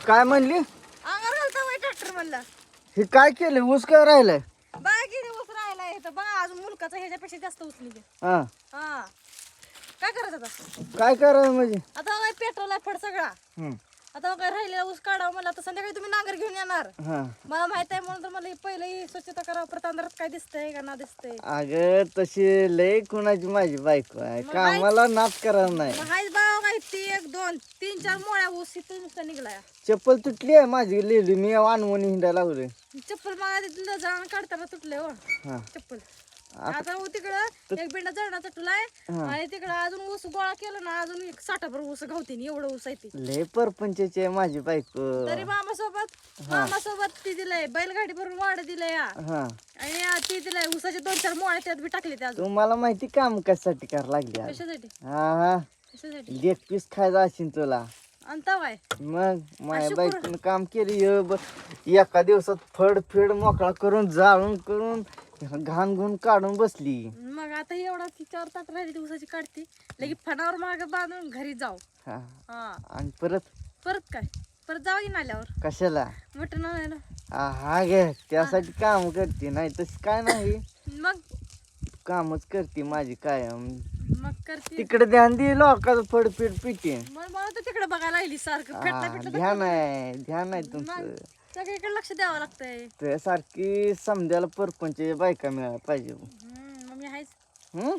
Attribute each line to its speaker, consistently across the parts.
Speaker 1: काय म्हणली?
Speaker 2: अंगावर घालता वय ट्रॅक्टर म्हणलं.
Speaker 1: हे काय केलं? ऊस काय राहिलाय?
Speaker 2: बघा किती ऊस राहिलाय तर बघा अजून मुलकाचा ह्याच्यापेक्षा जास्त उचली घे.
Speaker 1: हा
Speaker 2: हा काय करायचं आता?
Speaker 1: काय करावं म्हणजे?
Speaker 2: आता काय पेट्रोल आहे फड सगळा.
Speaker 1: हम्म.
Speaker 2: आता काय राहिलेला ऊस काढावं मला तर संध्याकाळी तुम्ही नांगर घेऊन येणार.
Speaker 1: हा
Speaker 2: मला माहित आहे म्हणून तर मला पहिलं ही स्वच्छता करावं परत अंधारात काय दिसतंय का ना दिसतंय.
Speaker 1: अगं तशी लय कुणाची माझी बायको आहे,
Speaker 2: मग
Speaker 1: कामाला नाच करायला नाही.
Speaker 2: मग हायच बाबा काय ती 1 2 3 4 मोळ्या ऊस इथं नुसता निघलाय.
Speaker 1: चप्पल तुटली आहे माझी लिहिली मी आणवून हिंडायला लागलोय.
Speaker 2: चप्पल मला तिथलं जाण काढताना तुटले हो
Speaker 1: हा
Speaker 2: चप्पल. आता तिकडं एक बिंडा जळणाचा तुलाय
Speaker 1: हा.
Speaker 2: आणि तिकडं अजून ऊस गोळा केला ना अजून 60 ऊस गावतीन एवढं ऊस आहे ती.
Speaker 1: लय परपंचाची आहे माझी बायको.
Speaker 2: तरी मामासोबत ती दिलंय बैलगाडी भरून वाढ दिलंय या.
Speaker 1: हा
Speaker 2: आणि ती दिलंय ऊसाचे 2 4 मोळ्या त्यात बी टाकले ते अजून.
Speaker 1: तुम्हाला माहिती काम कशासाठी करायला लागली आज?
Speaker 2: कशासाठी
Speaker 1: हा हा
Speaker 2: कशासाठी
Speaker 1: लेग पीस खायचा असेल तुला.
Speaker 2: आणता वाय
Speaker 1: मग माझ्या
Speaker 2: शुक्र.
Speaker 1: बायकोनं काम केलं एका दिवसात फड फेड मोकळा करून जाळून करून घाण गुण काढून बसली.
Speaker 2: मग आता एवढा 4 ताट राहिली ती ऊसाची काढते लगेच फणावर माग बांधून घरी जाऊ.
Speaker 1: हा
Speaker 2: हा
Speaker 1: आणि परत
Speaker 2: परत जाऊ की नाल्यावर
Speaker 1: कशाला?
Speaker 2: मटण आणायला.
Speaker 1: हा गे त्यासाठी काम करते, नाही तस काय नाही.
Speaker 2: मग
Speaker 1: कामच करते माझी कायम.
Speaker 2: करते
Speaker 1: तिकडे ध्यान दे लोकांचं फडफीड पिटे.
Speaker 2: मग मला तर तिकडे बघायला लागली सारखं फेटला फेटला
Speaker 1: ध्यान आहे तुमचं.
Speaker 2: मग सगळीकडे लक्ष द्यावं लागतंय.
Speaker 1: तुझ्यासारखी समजायला परपंच बायका मिळायला पाहिजे.
Speaker 2: मग मी आहेच
Speaker 1: हम्म?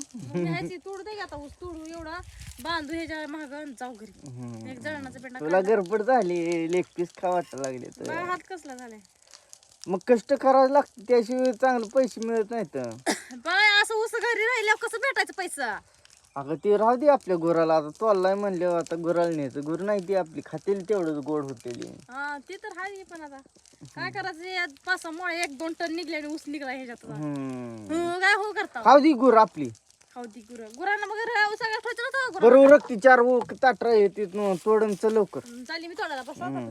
Speaker 2: तोडू दे की आता ऊस तोडू एवढा बांधू ह्याच्या महाग जाऊ घरी. एक जळणाचा पेंडा
Speaker 1: तुला गडबड झाली, लेग पीस खा वाटायला लागले तर.
Speaker 2: माझा हात कसला झालाय.
Speaker 1: मग कष्ट करावं लागतं त्याशिवाय चांगले पैसे मिळत नाहीत.
Speaker 2: बाय असं ऊस घरी राहिल्यावर कसं भेटायचं पैसा.
Speaker 1: अगं ते राहू दे आपल्या गुराला, आता तोललाय म्हणल्यावर आता गुराला न्यायचं. गुर नाही ती आपली खातील तेवढंच गोड होते.
Speaker 2: हा ते तर आहे पण आता काय करायचं 5 6 मोळ्या 1 2 टन निघले आणि ऊस निघला ह्याच्यात. काय हो करता
Speaker 1: खाऊ दे गुर आपली.
Speaker 2: खाऊ दी गुरांना मग सगळं ठेवायचं
Speaker 1: बरोबर रक्ती 4 ताट येते तोडून चल लवकर.
Speaker 2: चालली मी तोडायला बसा.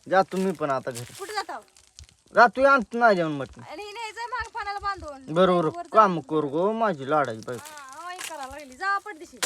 Speaker 1: जातो मी पण आता घरी.
Speaker 2: कुठे जाता
Speaker 1: जातो आणतो ना जेवण म्हटलं.
Speaker 2: आणि न्यायचं माग पाण्याला बांधून
Speaker 1: बरोबर काम कर गो माझी लाडाची बायको.
Speaker 2: करायला लागली जा पडदिशी.